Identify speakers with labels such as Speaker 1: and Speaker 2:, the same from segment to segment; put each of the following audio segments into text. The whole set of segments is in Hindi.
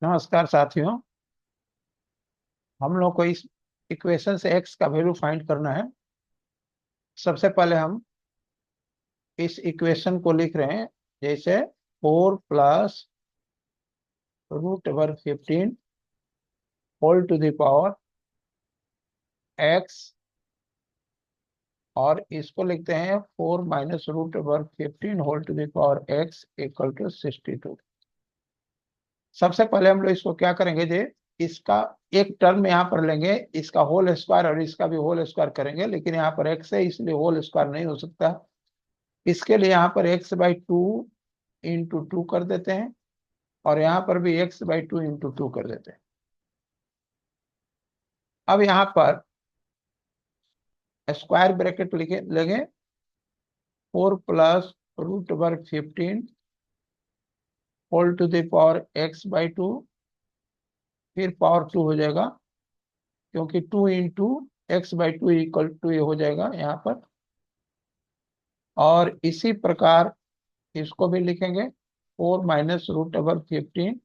Speaker 1: नमस्कार साथियों। हम लोग को इस इक्वेशन से x का वैल्यू फाइंड करना है। सबसे पहले हम इस इक्वेशन को लिख रहे हैं जैसे 4 + √15 whole to the power x, और इसको लिखते हैं 4 - √15 whole to the power x equal to 62। सबसे पहले हम लोग इसको क्या करेंगे जे इसका एक टर्म यहाँ पर लेंगे, इसका होल स्क्वायर और इसका भी होल स्क्वायर करेंगे, लेकिन यहाँ पर x है इसलिए होल स्क्वायर नहीं हो सकता। इसके लिए यहाँ पर x/2 इंटू 2 कर देते हैं और यहाँ पर भी x/2 इंटू 2 कर देते हैं। अब यहाँ पर स्क्वायर ब्रैकेट लिखे लेंगे 4 + √15 whole to the power x/2, फिर पावर 2 हो जाएगा क्योंकि 2 इंटू x/2 इक्वल टू ये हो जाएगा यहाँ पर। और इसी प्रकार इसको भी लिखेंगे 4 - √15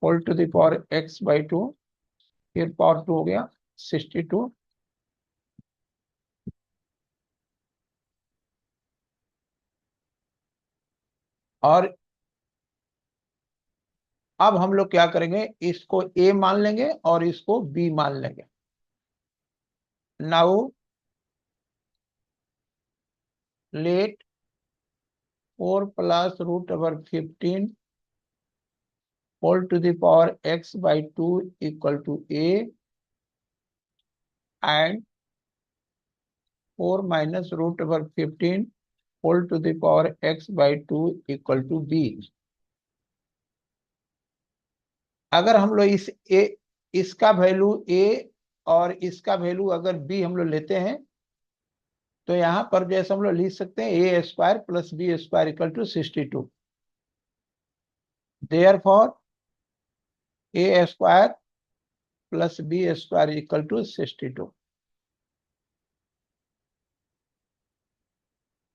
Speaker 1: whole to the power x/2, फिर पावर 2 हो गया 62। और अब हम लोग क्या करेंगे, इसको a मान लेंगे और इसको b मान लेंगे। Now let 4 + √15 whole to the power x/2 equal to a and 4 - √15 whole to the power x/2 equal to b। अगर हम लोग इस a, इसका वैल्यू a और इसका वैल्यू अगर b हम लोग लेते हैं तो यहां पर जैसे हम लोग लिख सकते हैं a² + b² equal to 62। Therefore a² + b² equal to 62।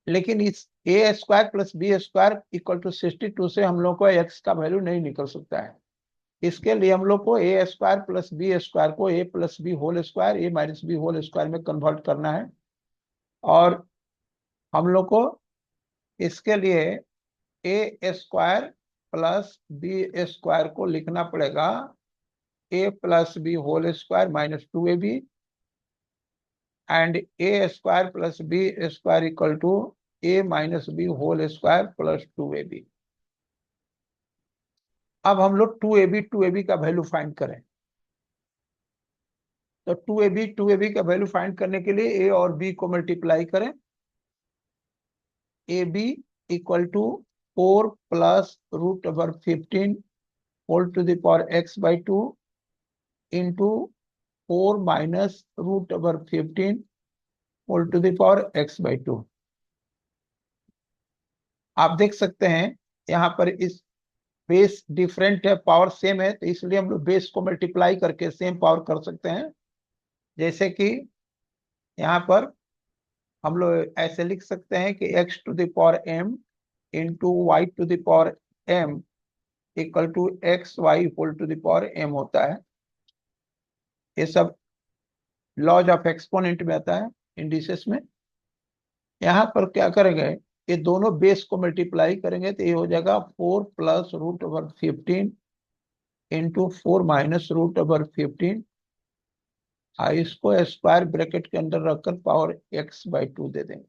Speaker 1: लेकिन इस a² + b² इक्वल टू 62 से हम लोग को x का वैल्यू नहीं निकल सकता है। इसके लिए हम लोग को a² + b² को a + b whole square a - b whole square में कन्वर्ट करना है। और हम लोग को इसके लिए a² + b² को लिखना पड़ेगा a + b whole square -2ab and a² + b² equal to a - b whole square + 2ab। अब हम लोग 2ab का वैल्यू फाइंड करें। तो 2ab का वैल्यू फाइंड करने के लिए a और b को मल्टीप्लाई करें। ab equal to 4 + √15 whole to the power x/2 into 4 - √15 whole to the power x/2। आप देख सकते हैं यहाँ पर इस बेस डिफरेंट है, पावर सेम है, तो इसलिए हम लोग बेस को मल्टीप्लाई करके सेम पावर कर सकते हैं। जैसे कि यहाँ पर हम लोग ऐसे लिख सकते हैं कि x⁴m into y⁴m equal to xy whole to the power m होता है। ये सब लॉज ऑफ एक्सपोनेंट में आता है, इंडिसेस में। यहाँ पर क्या करेंगे, ये दोनों बेस को मल्टीप्लाई करेंगे तो ये हो जाएगा 4 + √15 इंटू 4 - √15। इसको स्क्वायर ब्रैकेट के अंदर रखकर पावर x/2 दे देंगे।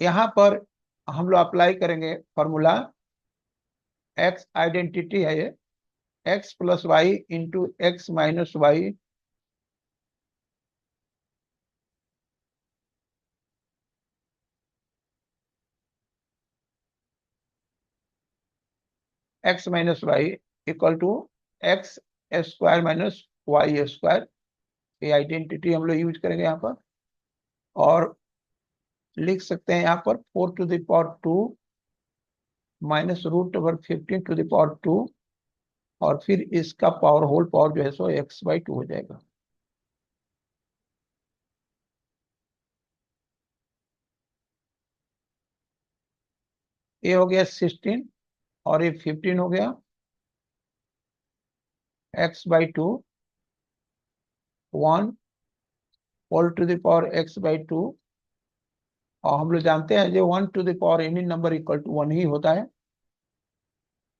Speaker 1: यहाँ पर हम लोग अप्लाई करेंगे फॉर्मूला, x आइडेंटिटी है ये, x + y into x - y x - y equal to x² - y²। ये आइडेंटिटी हम लोग यूज करेंगे यहाँ पर। और लिख सकते हैं यहाँ पर 4⁴ -√15 टू द पावर 2, और फिर इसका पावर होल पावर जो है सो x/2 हो जाएगा। ए हो गया 16 और ये 15 हो गया, x/2 1 whole to the power x/2। और हम लोग जानते हैं जो 1 to the power any number equal to 1 ही होता है।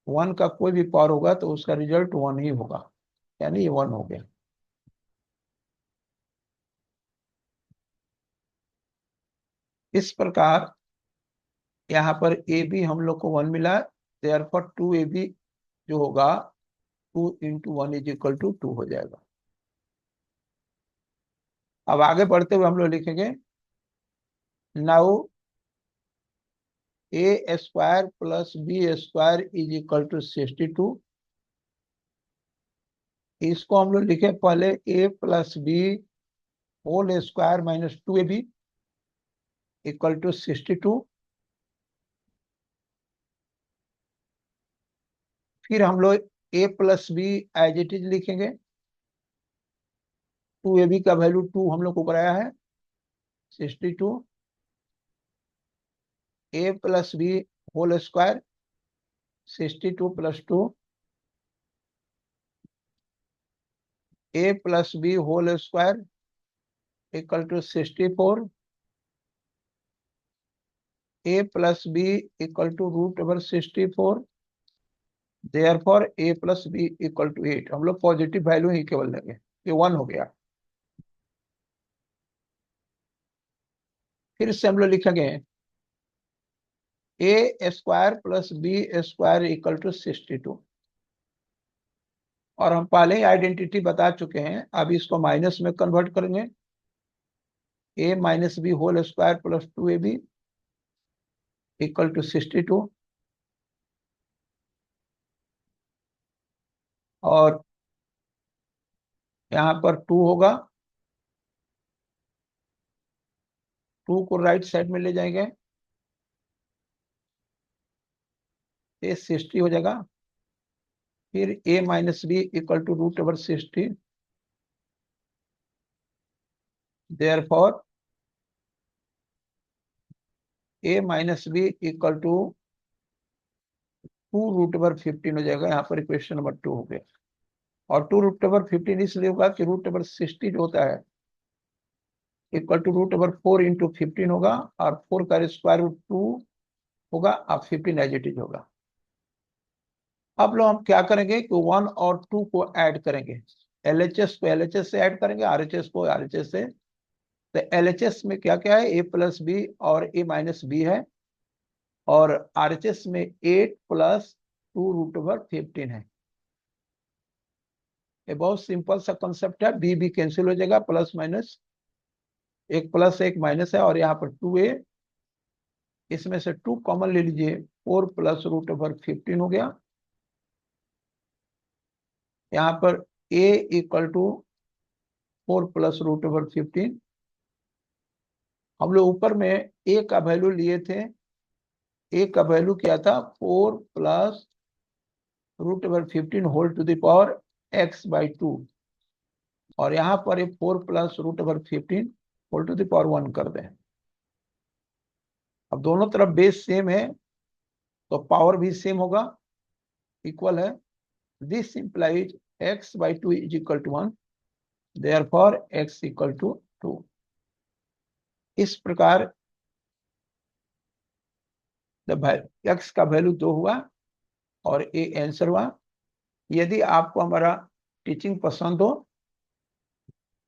Speaker 1: 1 का कोई भी पावर होगा तो उसका रिजल्ट 1 ही होगा, यानी ये 1 हो गया। इस प्रकार यहाँ पर ए बी हम लोग को 1 मिला, देयरफॉर 2ab जो होगा 2 × 1 इज इक्वल टू 2 हो जाएगा। अब आगे बढ़ते हुए हम लोग लिखेंगे now a² + b² is equal to 62। इसको हम लोग लिखे पहले a + b whole square minus 2ab equal to 62। फिर हम लोग a + b as it is लिखेंगे। 2ab का वैल्यू 2 हम लोग को कराया है 62, a + b whole square 62 + 2 a + b whole square equal to 64, a + b equal to √64, therefore a + b equal to 8। हम लोग पॉजिटिव वैल्यू ही केवल लेंगे, ये 1 हो गया। फिर से हम लोग लिखेंगे a² + b² इक्वल टू 62। और हम पहले ही आइडेंटिटी बता चुके हैं, अब इसको माइनस में कन्वर्ट करेंगे। a - b whole square + 2ab equal to 62। और यहाँ पर 2 होगा, 2 को राइट साइड में ले जाएंगे, ये 60 हो जाएगा। फिर a - b equal to √60, therefore a - b equal to 2√15 हो जाएगा। यहाँ पर इक्वेशन नंबर 2 हो गया। और 2√15 इसलिए होगा कि √60 जो होता है इक्वल टू √4 × 15 होगा, और 4 का स्क्वायर रूट 2 होगा, अब 15 एज इट इज होगा। अब लोग हम क्या करेंगे कि 1 और 2 को ऐड करेंगे, LHS को LHS से ऐड करेंगे, RHS को RHS से। तो LHS में क्या क्या है, a + b और a - b है, और RHS में 8 + 2√15 है। ये बहुत सिंपल सा कंसेप्ट है, b कैंसिल हो जाएगा, प्लस माइनस, एक प्लस एक माइनस है, और यहाँ पर 2a, इसमें से 2 कॉमन ले लीजिए, 4 + √15 हो गया। यहाँ पर a इक्वल टू 4 + √15। हम लोग ऊपर में a का वैल्यू लिए थे, a का वैल्यू क्या था 4 + √15 whole to the power x/2, और यहाँ पर 4 + √15 होल टू द पावर 1 कर दें। अब दोनों तरफ बेस सेम है तो पावर भी सेम होगा, इक्वल है। This implies x/2 is equal to 1, therefore x equal to 2। इस प्रकार x का वैल्यू 2 हुआ और a आंसर हुआ। यदि आपको हमारा टीचिंग पसंद हो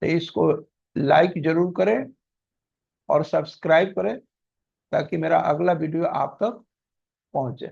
Speaker 1: तो इसको लाइक जरूर करें और सब्सक्राइब करें, ताकि मेरा अगला वीडियो आप तक पहुंचे।